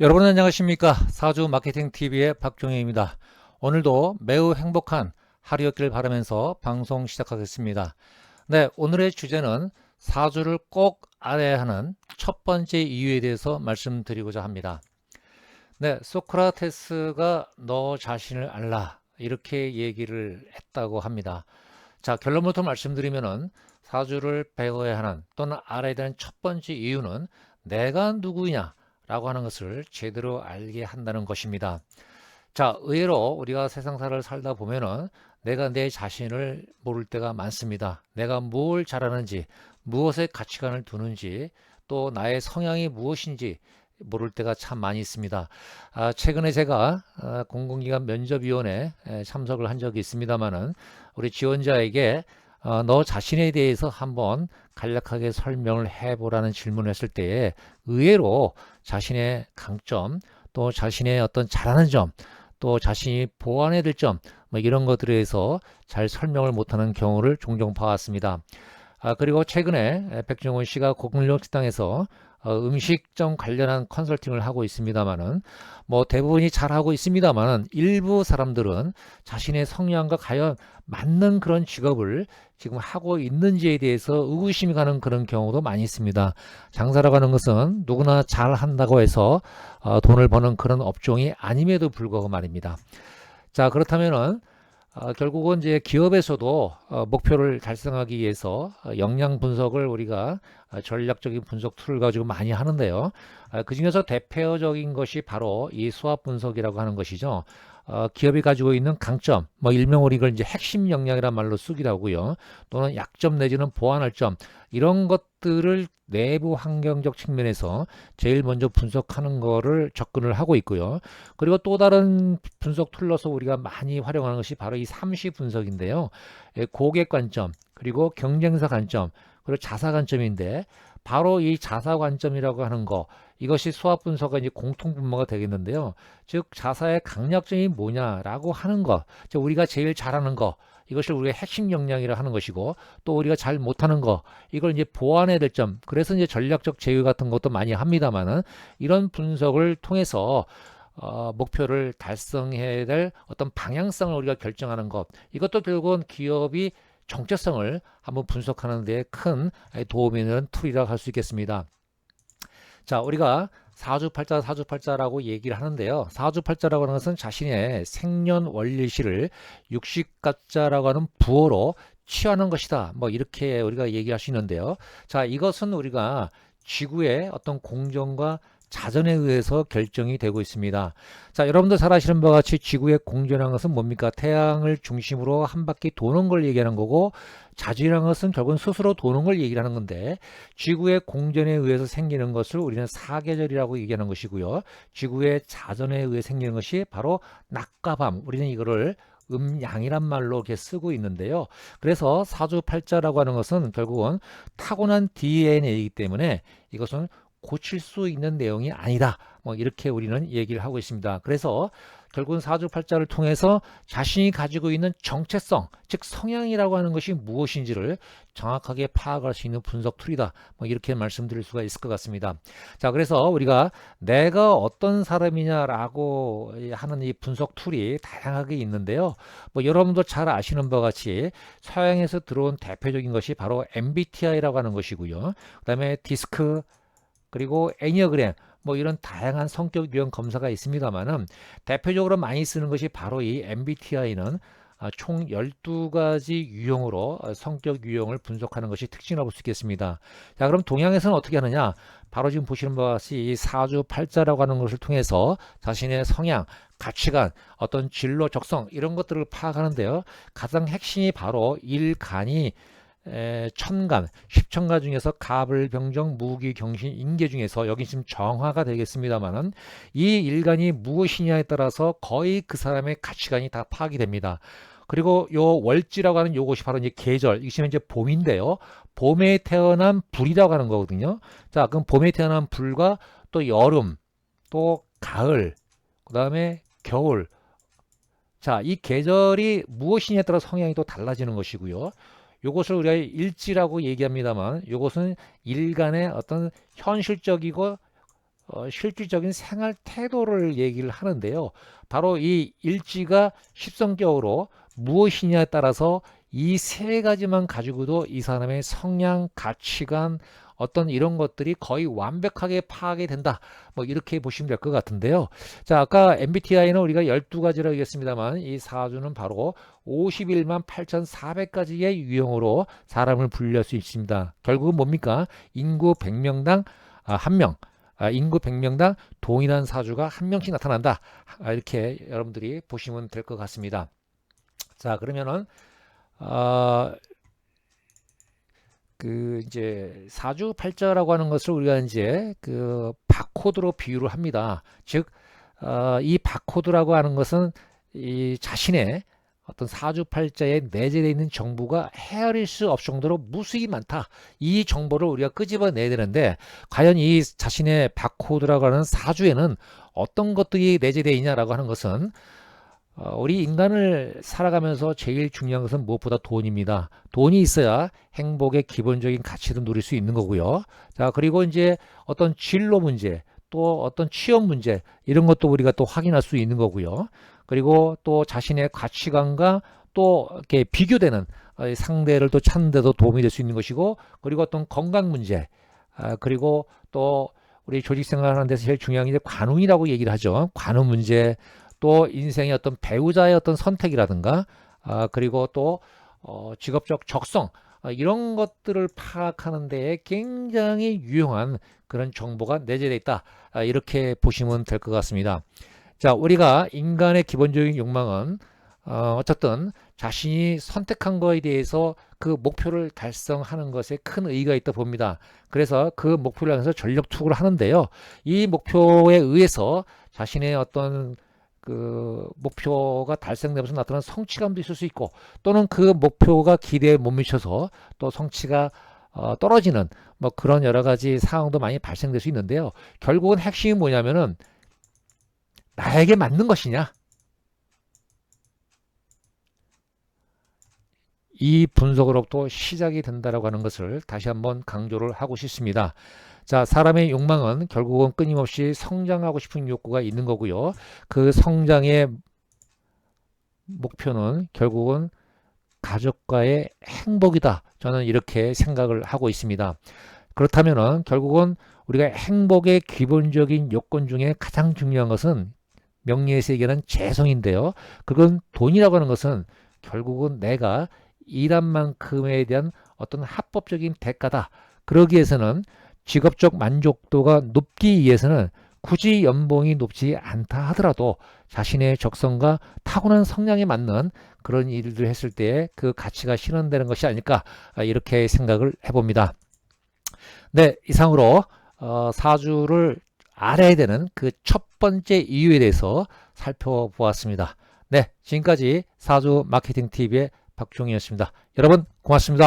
여러분 안녕하십니까? 사주 마케팅 TV의 박종혜입니다. 오늘도 매우 행복한 하루였길 바라면서 방송 시작하겠습니다. 네, 오늘의 주제는 사주를 꼭 알아야 하는 첫 번째 이유에 대해서 말씀드리고자 합니다. 네, 소크라테스가 너 자신을 알라 이렇게 얘기를 했다고 합니다. 자, 결론부터 말씀드리면은 사주를 배워야 하는 또는 알아야 되는 첫 번째 이유는 내가 누구냐 라고 하는 것을 제대로 알게 한다는 것입니다. 자, 의외로 우리가 세상사를 살다 보면은 내가 내 자신을 모를 때가 많습니다. 내가 뭘 잘하는지, 무엇에 가치관을 두는지, 또 나의 성향이 무엇인지 모를 때가 참 많이 있습니다. 최근에 제가 공공기관 면접위원회에 참석을 한 적이 있습니다만은 우리 지원자에게 너 자신에 대해서 한번 간략하게 설명을 해보라는 질문을 했을 때에 의외로 자신의 강점, 또 자신의 어떤 잘하는 점, 또 자신이 보완해야 될 점, 뭐 이런 것들에 대해서 잘 설명을 못하는 경우를 종종 봐왔습니다. 그리고 최근에 백종원 씨가 고금력 식당에서 음식점 관련한 컨설팅을 하고 있습니다만은 뭐 대부분이 잘하고 있습니다만은 일부 사람들은 자신의 성향과 과연 맞는 그런 직업을 지금 하고 있는지에 대해서 의구심이 가는 그런 경우도 많이 있습니다. 장사라고 하는 것은 누구나 잘 한다고 해서 돈을 버는 그런 업종이 아님에도 불구하고 말입니다. 자, 그렇다면은 결국은 이제 기업에서도 목표를 달성하기 위해서 역량 분석을 우리가 전략적인 분석 툴을 가지고 많이 하는데요. 그 중에서 대표적인 것이 바로 이 수합 분석이라고 하는 것이죠. 기업이 가지고 있는 강점, 뭐 일명으로 이걸 이제 핵심 역량이란 말로 쓰기도 하고요. 또는 약점 내지는 보완할 점, 이런 것들을 내부 환경적 측면에서 제일 먼저 분석하는 거를 접근을 하고 있고요. 그리고 또 다른 분석 툴로서 우리가 많이 활용하는 것이 바로 이 삼시 분석인데요. 고객 관점, 그리고 경쟁사 관점, 그리고 자사 관점인데 바로 이 자사 관점이라고 하는 거, 이것이 수합 분석의 이제 공통 분모가 되겠는데요. 즉 자사의 강약점이 뭐냐라고 하는 거, 즉 우리가 제일 잘하는 거, 이것을 우리가 핵심 역량이라 하는 것이고, 또 우리가 잘 못하는 거, 이걸 이제 보완해야 될 점, 그래서 이제 전략적 제휴 같은 것도 많이 합니다만은 이런 분석을 통해서 목표를 달성해야 될 어떤 방향성을 우리가 결정하는 것, 이것도 결국은 기업이 정체성을 한번 분석하는 데 큰 도움이 되는 툴이라고 할 수 있겠습니다. 자, 우리가 사주팔자, 사주팔자라고 얘기를 하는데요. 사주팔자라고 하는 것은 자신의 생년 월일시를 육식갑자라고 하는 부호로 취하는 것이다. 뭐 이렇게 우리가 얘기할 수 있는데요. 자, 이것은 우리가 지구의 어떤 공정과 자전에 의해서 결정이 되고 있습니다. 자, 여러분들 잘 아시는 바와 같이 지구의 공전이라는 것은 뭡니까? 태양을 중심으로 한 바퀴 도는 걸 얘기하는 거고, 자전이라는 것은 결국은 스스로 도는 걸 얘기하는 건데, 지구의 공전에 의해서 생기는 것을 우리는 사계절이라고 얘기하는 것이고요. 지구의 자전에 의해 생기는 것이 바로 낮과 밤, 우리는 이거를 음양이란 말로 이렇게 쓰고 있는데요. 그래서 사주팔자라고 하는 것은 결국은 타고난 DNA이기 때문에 이것은 고칠 수 있는 내용이 아니다. 뭐 이렇게 우리는 얘기를 하고 있습니다. 그래서 결국은 사주팔자를 통해서 자신이 가지고 있는 정체성, 즉 성향이라고 하는 것이 무엇인지를 정확하게 파악할 수 있는 분석 툴이다. 뭐 이렇게 말씀드릴 수가 있을 것 같습니다. 자, 그래서 우리가 내가 어떤 사람이냐라고 하는 이 분석 툴이 다양하게 있는데요. 뭐 여러분도 잘 아시는 바와 같이 서양에서 들어온 대표적인 것이 바로 MBTI라고 하는 것이고요. 그다음에 디스크, 그리고 애니어그램, 뭐 이런 다양한 성격 유형 검사가 있습니다만은 대표적으로 많이 쓰는 것이 바로 이 MBTI는 총 12가지 유형으로 성격 유형을 분석하는 것이 특징이라고 볼 수 있겠습니다. 자, 그럼 동양에서는 어떻게 하느냐? 바로 지금 보시는 바와 같이 이 사주팔자라고 하는 것을 통해서 자신의 성향, 가치관, 어떤 진로, 적성 이런 것들을 파악하는데요. 가장 핵심이 바로 일간이 천간, 십천가 중에서 갑을, 병정, 무기, 경신, 인계 중에서 여기 지금 정화가 되겠습니다만은 이 일간이 무엇이냐에 따라서 거의 그 사람의 가치관이 다 파악이 됩니다. 그리고 요 월지라고 하는 요것이 바로 이제 계절, 이게 이제 봄인데요. 봄에 태어난 불이라고 하는 거거든요. 자, 그럼 봄에 태어난 불과 또 여름, 또 가을, 그 다음에 겨울. 자, 이 계절이 무엇이냐에 따라 성향이 또 달라지는 것이고요. 요것을 우리가 일지라고 얘기합니다만, 요것은 일간의 어떤 현실적이고 실질적인 생활 태도를 얘기를 하는데요. 바로 이 일지가 십성격으로 무엇이냐에 따라서 이 세 가지만 가지고도 이 사람의 성향, 가치관, 어떤 이런 것들이 거의 완벽하게 파악이 된다. 뭐 이렇게 보시면 될 것 같은데요. 자, 아까 MBTI는 우리가 12가지라고 했습니다만 이 사주는 바로 51만 8,400가지의 유형으로 사람을 분류할 수 있습니다. 결국은 뭡니까? 인구 100명당 1명, 인구 100명당 동일한 사주가 한 명씩 나타난다. 이렇게 여러분들이 보시면 될 것 같습니다. 자, 그러면은 그 이제 사주팔자라고 하는 것을 우리가 이제 그 바코드로 비유를 합니다. 즉, 이 바코드라고 하는 것은 이 자신의 어떤 사주팔자에 내재되어 있는 정보가 헤아릴 수 없을 정도로 무수히 많다. 이 정보를 우리가 끄집어내야 되는데 과연 이 자신의 바코드라고 하는 사주에는 어떤 것들이 내재되어 있냐라고 하는 것은 우리 인간을 살아가면서 제일 중요한 것은 무엇보다 돈입니다. 돈이 있어야 행복의 기본적인 가치도 누릴 수 있는 거고요. 자, 그리고 이제 어떤 진로 문제, 또 어떤 취업 문제, 이런 것도 우리가 또 확인할 수 있는 거고요. 그리고 또 자신의 가치관과 또 이렇게 비교되는 상대를 또 찾는 데도 도움이 될 수 있는 것이고, 그리고 어떤 건강 문제, 그리고 또 우리 조직 생활하는 데서 제일 중요한 게 관운이라고 얘기를 하죠. 관운 문제, 또 인생의 어떤 배우자의 어떤 선택이라든가 그리고 또 직업적 적성, 이런 것들을 파악하는 데에 굉장히 유용한 그런 정보가 내재되어 있다. 이렇게 보시면 될 것 같습니다. 자, 우리가 인간의 기본적인 욕망은 어쨌든 자신이 선택한 거에 대해서 그 목표를 달성하는 것에 큰 의의가 있다 봅니다. 그래서 그 목표를 향해서 전력 투구를 하는데요. 이 목표에 의해서 자신의 어떤 그 목표가 달성되면서 나타나는 성취감도 있을 수 있고, 또는 그 목표가 기대에 못 미쳐서 또 성취가 떨어지는 뭐 그런 여러 가지 상황도 많이 발생될 수 있는데요. 결국은 핵심이 뭐냐면은 나에게 맞는 것이냐, 이 분석으로부터 시작이 된다라고 하는 것을 다시 한번 강조를 하고 싶습니다. 자, 사람의 욕망은 결국은 끊임없이 성장하고 싶은 욕구가 있는 거고요. 그 성장의 목표는 결국은 가족과의 행복이다. 저는 이렇게 생각을 하고 있습니다. 그렇다면은 결국은 우리가 행복의 기본적인 요건 중에 가장 중요한 것은 명리의 세계는 재성인데요. 그건 돈이라고 하는 것은 결국은 내가 일한 만큼에 대한 어떤 합법적인 대가다. 그러기 위해서는 직업적 만족도가 높기 위해서는 굳이 연봉이 높지 않다 하더라도 자신의 적성과 타고난 성향에 맞는 그런 일을 했을 때 그 가치가 실현되는 것이 아닐까, 이렇게 생각을 해봅니다. 네, 이상으로 사주를 알아야 되는 그 첫 번째 이유에 대해서 살펴보았습니다. 네, 지금까지 사주 마케팅 TV의 박종희였습니다. 여러분 고맙습니다.